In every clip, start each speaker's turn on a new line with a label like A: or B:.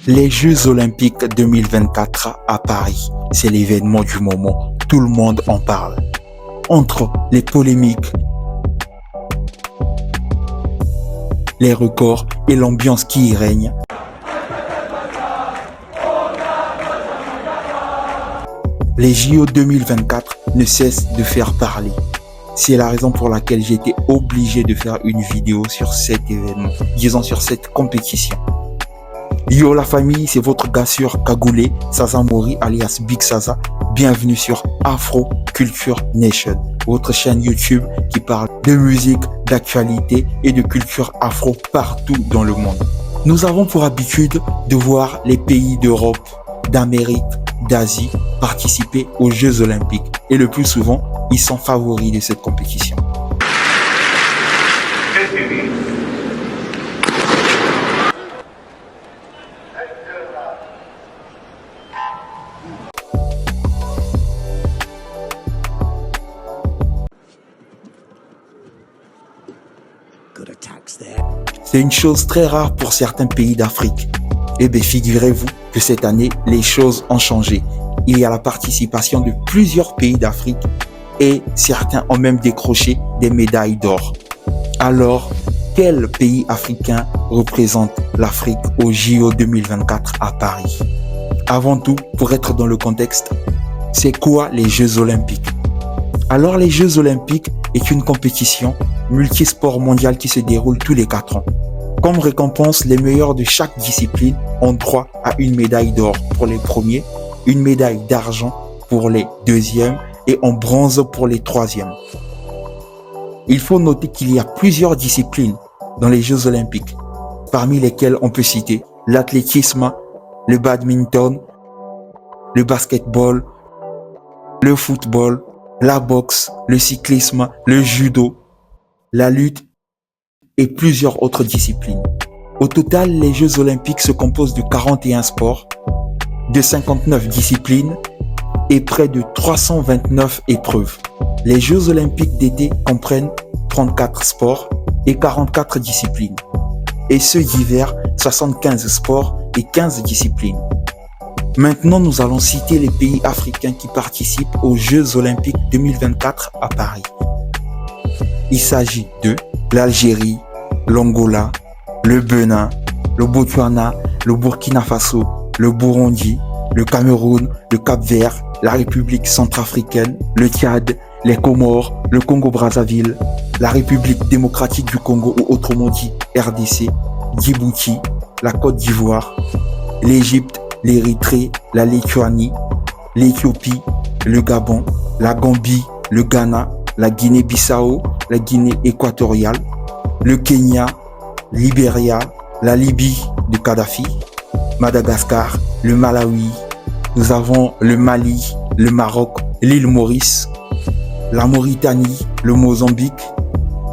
A: Les Jeux Olympiques 2024 à Paris, c'est l'événement du moment. Tout le monde en parle. Entre les polémiques, les records et l'ambiance qui y règne, les JO 2024 ne cessent de faire parler. C'est la raison pour laquelle j'ai été obligé de faire une vidéo sur cet événement, disons sur cette compétition. Yo la famille, c'est votre gars sur Cagoulé, Saza Mori alias Big Saza. Bienvenue sur Afro Culture Nation, votre chaîne YouTube qui parle de musique, d'actualité et de culture afro partout dans le monde. Nous avons pour habitude de voir les pays d'Europe, d'Amérique, d'Asie participer aux Jeux Olympiques et le plus souvent, ils sont favoris de cette compétition. C'est une chose très rare pour certains pays d'Afrique. Eh bien, figurez-vous que cette année, les choses ont changé. Il y a la participation de plusieurs pays d'Afrique et certains ont même décroché des médailles d'or. Alors, quel pays africain représente l'Afrique au JO 2024 à Paris? Avant tout, pour être dans le contexte, c'est quoi les Jeux Olympiques? Alors, les Jeux Olympiques est une compétition multisport mondial qui se déroule tous les 4 ans. Comme récompense, les meilleurs de chaque discipline ont droit à une médaille d'or pour les premiers, une médaille d'argent pour les deuxièmes et en bronze pour les troisièmes. Il faut noter qu'il y a plusieurs disciplines dans les Jeux Olympiques, parmi lesquelles on peut citer l'athlétisme, le badminton, le basketball, le football, la boxe, le cyclisme, le judo, la lutte et plusieurs autres disciplines. Au total, les Jeux Olympiques se composent de 41 sports, de 59 disciplines et près de 329 épreuves. Les Jeux Olympiques d'été comprennent 34 sports et 44 disciplines. Et ceux d'hiver, 75 sports et 15 disciplines. Maintenant, nous allons citer les pays africains qui participent aux Jeux Olympiques 2024 à Paris. Il s'agit de l'Algérie, l'Angola, le Bénin, le Botswana, le Burkina Faso, le Burundi, le Cameroun, le Cap-Vert, la République centrafricaine, le Tchad, les Comores, le Congo-Brazzaville, la République démocratique du Congo ou autrement dit RDC, Djibouti, la Côte d'Ivoire, l'Égypte, l'Érythrée, la Lituanie, l'Éthiopie, le Gabon, la Gambie, le Ghana, la Guinée-Bissau, la Guinée équatoriale, le Kenya, Libéria, la Libye de Kadhafi, Madagascar, le Malawi, nous avons le Mali, le Maroc, l'île Maurice, la Mauritanie, le Mozambique,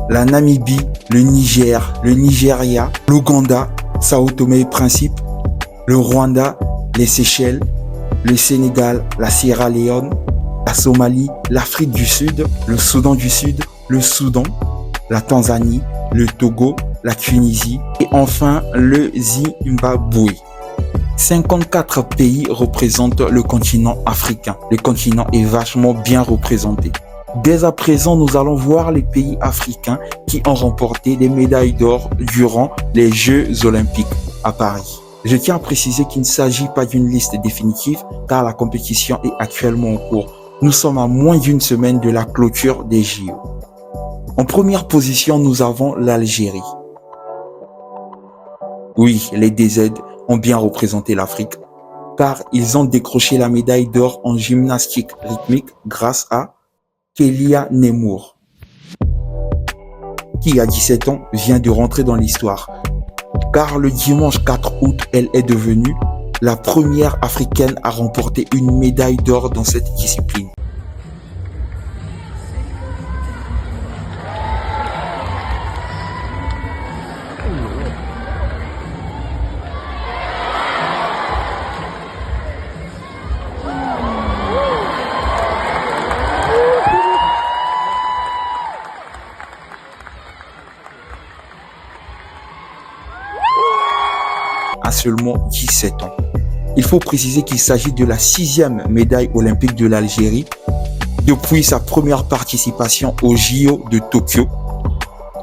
A: la Namibie, le Niger, le Nigeria, l'Ouganda, Sao Tomé et Principe, le Rwanda, les Seychelles, le Sénégal, la Sierra Leone, la Somalie, l'Afrique du Sud, le Soudan du Sud, le Soudan, la Tanzanie, le Togo, la Tunisie et enfin le Zimbabwe. 54 pays représentent le continent africain. Le continent est vachement bien représenté. Dès à présent, nous allons voir les pays africains qui ont remporté des médailles d'or durant les Jeux Olympiques à Paris. Je tiens à préciser qu'il ne s'agit pas d'une liste définitive car la compétition est actuellement en cours. Nous sommes à moins d'une semaine de la clôture des JO. En première position, nous avons l'Algérie. Oui, les DZ ont bien représenté l'Afrique car ils ont décroché la médaille d'or en gymnastique rythmique grâce à Kélia Nemour, qui à 17 ans vient de rentrer dans l'histoire. Car le dimanche 4 août, elle est devenue la première africaine à remporter une médaille d'or dans cette discipline. seulement 17 ans. Il faut préciser qu'il s'agit de la 6e médaille olympique de l'Algérie depuis sa première participation aux JO de Tokyo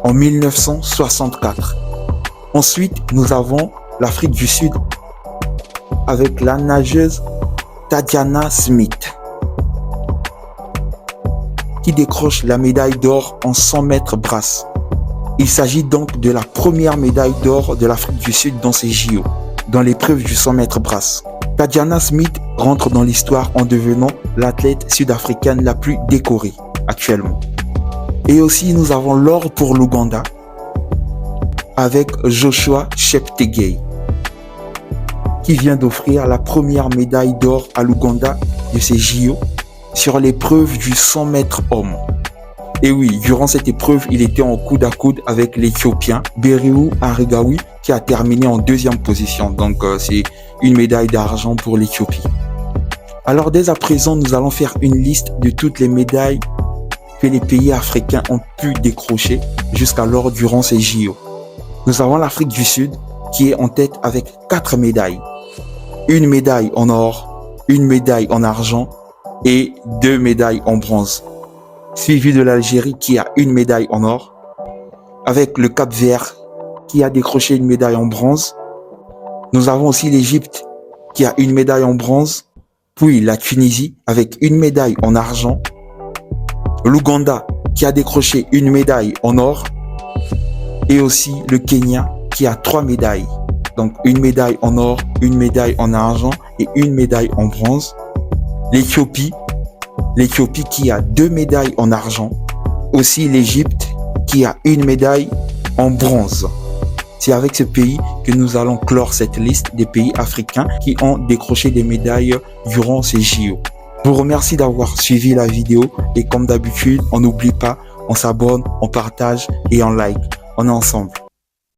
A: en 1964. Ensuite, nous avons l'Afrique du Sud avec la nageuse Tatiana Smith qui décroche la médaille d'or en 100 mètres brasse. Il s'agit donc de la première médaille d'or de l'Afrique du Sud dans ces JO, dans l'épreuve du 100 mètres brasse. Tatiana Smith rentre dans l'histoire en devenant l'athlète sud-africaine la plus décorée actuellement. Et aussi, nous avons l'or pour l'Ouganda avec Joshua Cheptegei, qui vient d'offrir la première médaille d'or à l'Ouganda de ces JO sur l'épreuve du 100 mètres hommes. Et oui, durant cette épreuve, il était en coude à coude avec l'Éthiopien Beriou Aregawi qui a terminé en 2e position. Donc c'est une médaille d'argent pour l'Éthiopie. Alors dès à présent, nous allons faire une liste de toutes les médailles que les pays africains ont pu décrocher jusqu'alors durant ces JO. Nous avons l'Afrique du Sud qui est en tête avec 4 médailles. Une médaille en or, une médaille en argent et 2 médailles en bronze. Suivi de l'Algérie qui a une médaille en or, avec le Cap-Vert qui a décroché une médaille en bronze. Nous avons aussi l'Égypte qui a une médaille en bronze, puis la Tunisie avec une médaille en argent, l'Ouganda qui a décroché une médaille en or, et aussi le Kenya qui a 3 médailles. Donc une médaille en or, une médaille en argent et une médaille en bronze. L'Éthiopie qui a 2 médailles en argent. Aussi l'Égypte qui a une médaille en bronze. C'est avec ce pays que nous allons clore cette liste des pays africains qui ont décroché des médailles durant ces JO. Je vous remercie d'avoir suivi la vidéo et comme d'habitude, on n'oublie pas, on s'abonne, on partage et on like. On est ensemble.